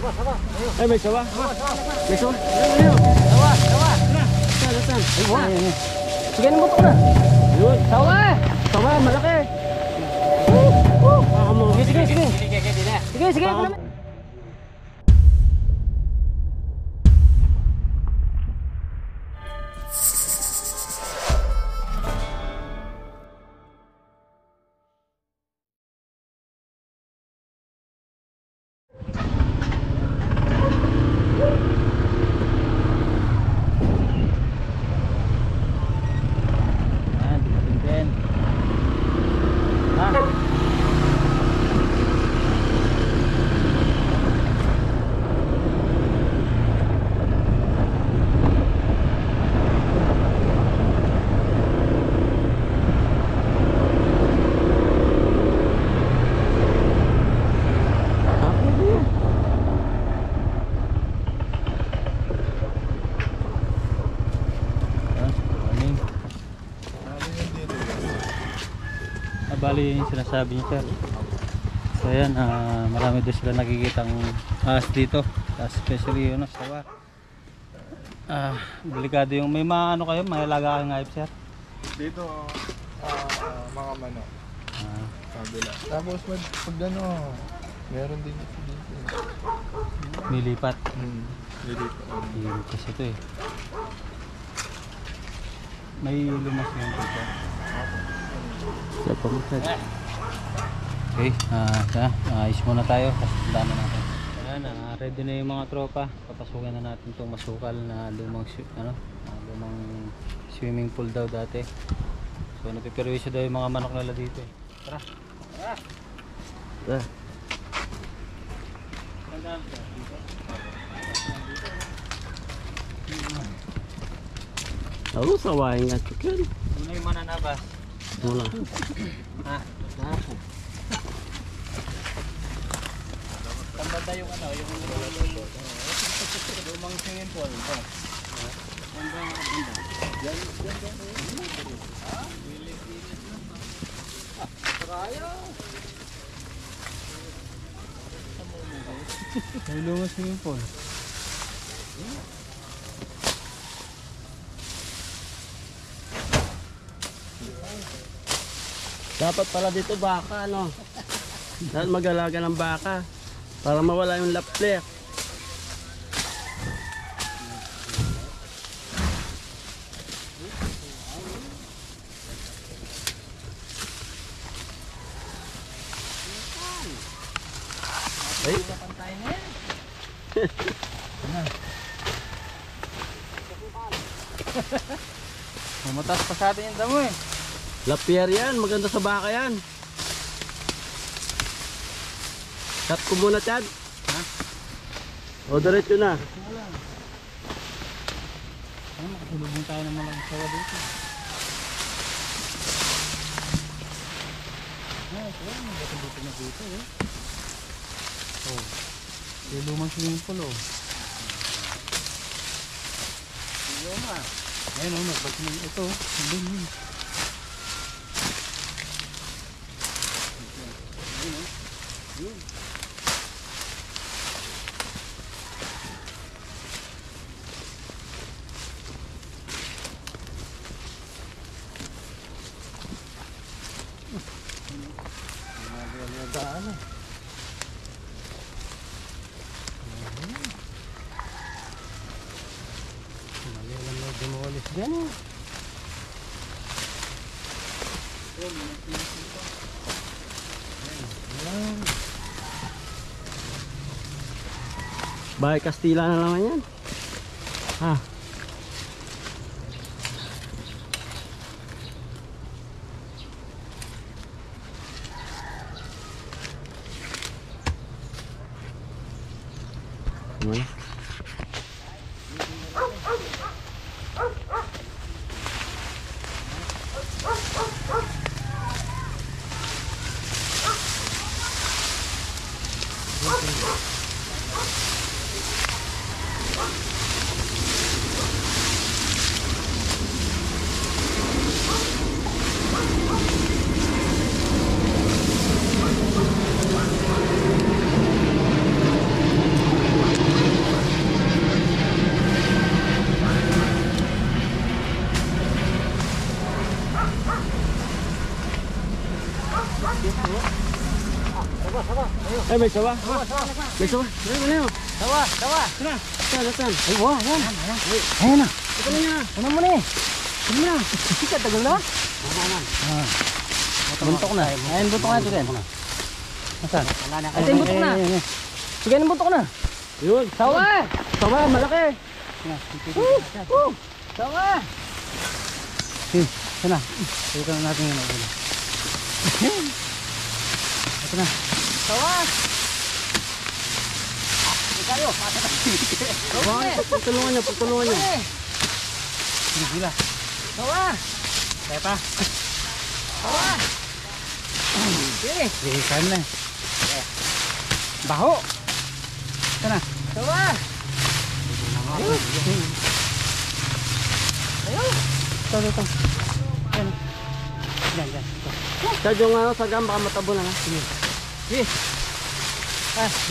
Ay, may sawa. May sawa. Saan? Ay, sige na mo ito na. Yun. Sawa! Sawa, malaki. Sige. Sige. Bali yung sinasabi niya, sir. So ayan, marami doon sila nakikitang ahas dito, especially yun, sawa. Delikado yung may mga ano kayo, may alaga kayong hayop, sir? Dito, mga manok. Kabila. Tapos pag ano, meron din ito dito. Nilipat. Nilipat. Kasi ito eh. May lumas yun dito. Okay, ayos muna tayo. Kasundaan na natin. Ayan, ready na yung mga tropa. Papasukin na natin itong masukal na lumang swimming pool daw dati. So napiperwisyo daw yung mga manok nila dito eh. Tara! Ako sawahin nga chicken. Ano yung mananabas? Wala. Tambanda yung ano, yung lumang swimming pool. May lumang swimming pool. Dapat pala dito baka, ano? Dapat mag-alaga ng baka para mawala yung laplek. Ay? Mamatas pa sa atin yung damo eh. Lapier yan, maganda sa baka yan. Cut ko muna, Chad. Ha? O, diretso na. Ay, makasulubong tayo ng mga sawa dito. Ay, ito yan, bato-bato na dito eh. Oh, yung lumang swimming pool oh. Yung ma. Ayun oh, nagbato na ito. Ayun. Bahay Kastila na naman yan. Ha? Ano? Ay, may sawa. May sawa. Ano yun? Sawa. Saan? Ay, wow, yan. Ayan na. Ito na niya. Ano mo na eh? Ano na? Sikat, tagal na? Buntok na. Ayan, buntok na ito din. Nasaan? Ito yung buntok na. Sige, yung buntok na. Yun. Sawa! Sawa, malaki. Sawa! Ito na. Ito na natin yun. Ito na. Sawa! Ikayo! Pagtulungan niyo. Gila. Sawa! Kaya pa. Sawa! Sige. Sige, kain na. Baho! Ito na. Sawa! Ayun. Ito. Ayan. Yan. Chad, yung ano, sagam, baka matabo na. Sige.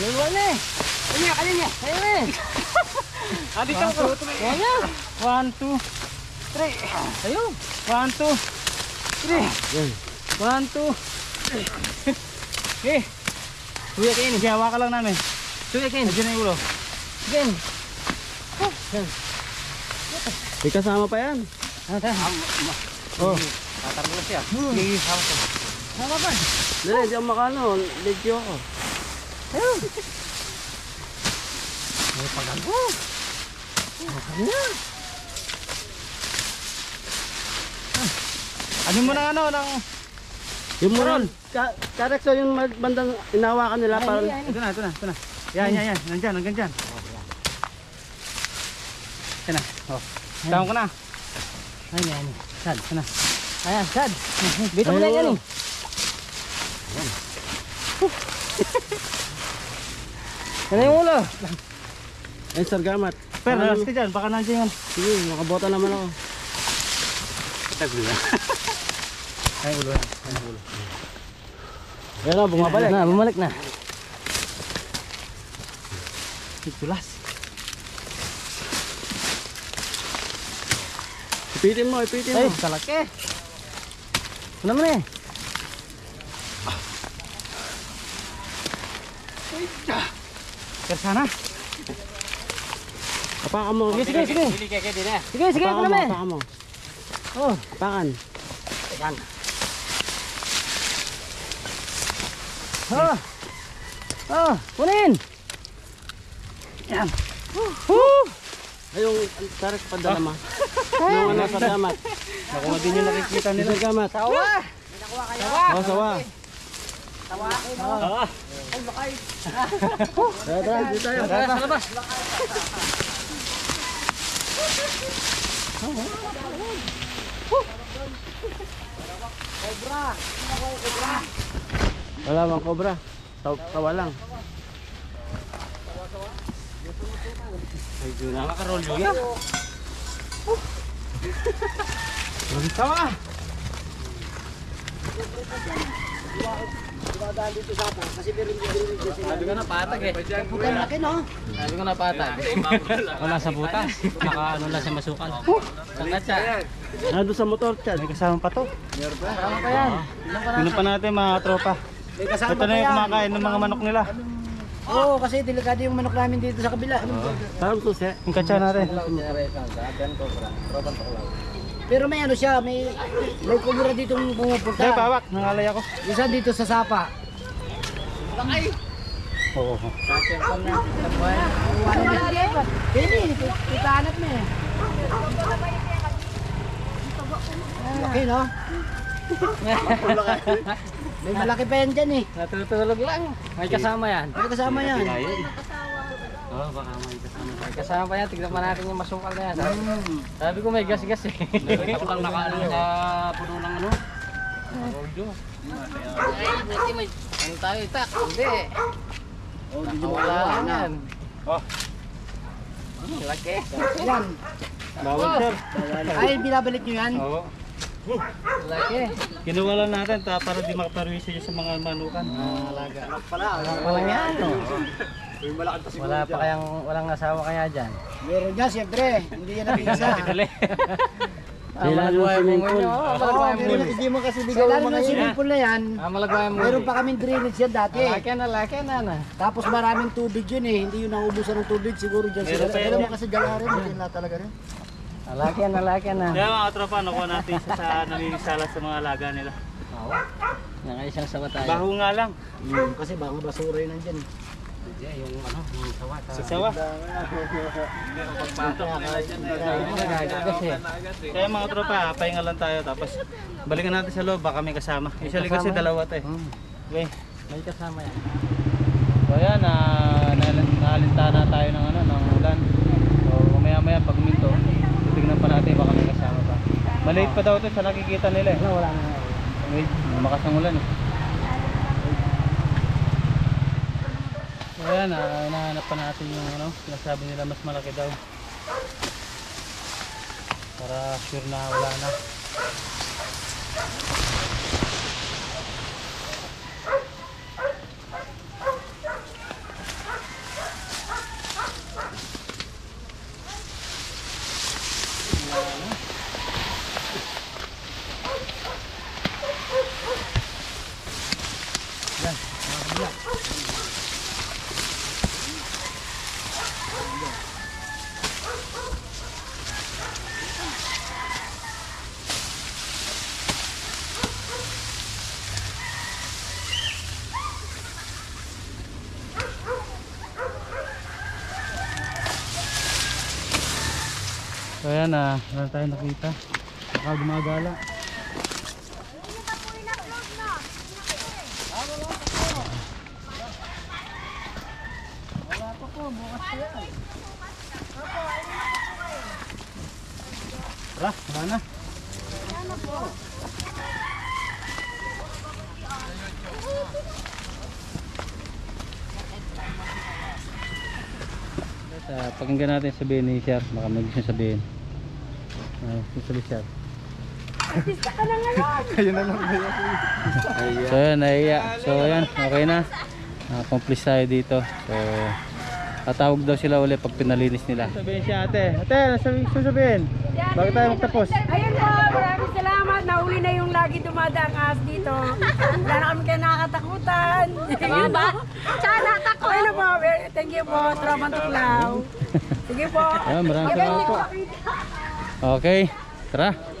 Luluan na eh. Kanya. Ayun eh. Adi ka ko. Kanya. 1, 2, 3. Ayun. 1, 2, 3. Yan. 1, 2. Okay. Kuya Ken, gawa ka lang namin. Kuya Ken. Diyan na yung ulo. Ken. May kasama pa yan. Ano tayo? Oh. Tatarbo siya. Sige, hawak ko. Hawak pa. Dali, hindi ako makano. Legyo ako. Ayun. May pagago. Kanya. Ano mo na ano ng Yung moral. Karekso yung bandang inawakan nila. Parang ito na. Yan. Nandyan, hanggang dyan. Yan na. Oh. Tawang ko na. Ayan. Sad. Yan na. Ayan, sad. Bito mo na yan eh. Yan na yung ulo. ay sargamat. Pero nalas ka dyan, baka nandiyan yan. Sige, makabota naman ako. Ay, ulo yan. Yan na, bumabalik. Bumalik na. Itulas. Ipitin mo. Ay, kalaki. Ano mo na eh? Kersana. Apakan mo. Sige. Sige, Apakan ano mo, na eh? apakan mo. Oh, Apakan. yan. Kunin. Yan. Ay, yung tarik padala ma. Yung ano, sargamat. Nakuha din yung nakikita Yung sargamat. Sawa. Oh, sawa. Tara, dito tayo. Sa labas. Wala mang cobra. Tawa lang. Ay, doon na. Makarolyo yan. Sawa. Sabi ko na patag eh. Bukan laki, no? Sabi ko na patag. Wala sa butas. Baka ano lang sa masukal. Sangat siya. Nandun sa motor, Chad. May kasama pa to. Kasama pa yan. Pinupan pa natin mga tropa. May kasama Ito na yung kumakain ng mga manok nila. Oo, kasi delikado yung manok namin dito sa kabila. Parang susi. Yung katsa natin. Pero may ano siya, may kumura dito pumupunta. Dahil pawak, nangalay ako. Isa dito sa Sapa. Oo. Pili, itahanap mo eh. Laki, no? May malaki pa yan dyan eh. Natutulog lang. May kasama yan. May kasama yan. Oo, baka may kasama. May kasama pa yan. Tignan pa natin yung masukal na yan. Sabi ko may gas-gas eh. Ako lang nakaano sa puno ng ano. Ay, buti may ano tayo itak. Hindi. Wala lang yan. Oh. Laki. Yan. Bawal sir. Ay, binabalik nyo yan. Oo. Laki. Kinuha lang natin para di makaparwisyo sa mga manukan. Alaga. Wala yan. Wala pa walang asawa kaya dyan. Meron dyan, siyempre. Hindi yan nabisa. Kailangan yung swimming pool. Malagwayan mo. Hindi mo kasi Sa bigaw ilalim mga ng yun. swimming pool na yan, Malagwayan mo. meron pa kaming drainage yan dati. Laki na. Tapos maraming tubig yun eh, hindi yun naubusan ng tubig siguro dyan sila. Pero mo kasi gala rin, hindi na talaga rin. Laki na. Kaya mga tropa, nakuha natin isa sa namimisala sa mga alaga nila. Nakaisang sawa tayo. Baho nga lang. Kasi baka basura yun nandyan. Yung sawa. Sasawa. Kasi. Kaya mga tropa, pahinga lang tayo tapos balikan natin sa loob, baka may kasama. Usually kasi dalawa tayo. Okay. May kasama yan. So ayan, naalintahan na tayo ng ulan. So maya pag minto, titignan pa natin baka may kasama pa. Maliit pa daw ito sa nakikita nila eh. Wala na. Okay, lumakas ang ulan eh. So ayan, hinahanap pa natin yung sinasabi nila mas malaki daw. Para sure na wala na. So ayan, wala tayo nakita. Baka gumagala. Tara, wala na. Pakinggan natin sabihin ni Sir, baka may gusto sabihin. Sabi Sir. Kayo na lang kayo. So yan, naiya. So yan, okay na. Accomplish tayo dito. So tatawag daw sila ulit pag pinalinis nila. Sabihin siya ate. Ate, sabihin. Bakit tayo magtapos? Ayun po, maraming salamat. Nahuli na yung lagi dumadaang ahas dito. Wala na kami kayo nakakatakutan. Yun ba? Tsaka natakot. Ayun po, thank you po, Tropang Tuklaw. Sige po. Maraming salamat po. Okay, tara.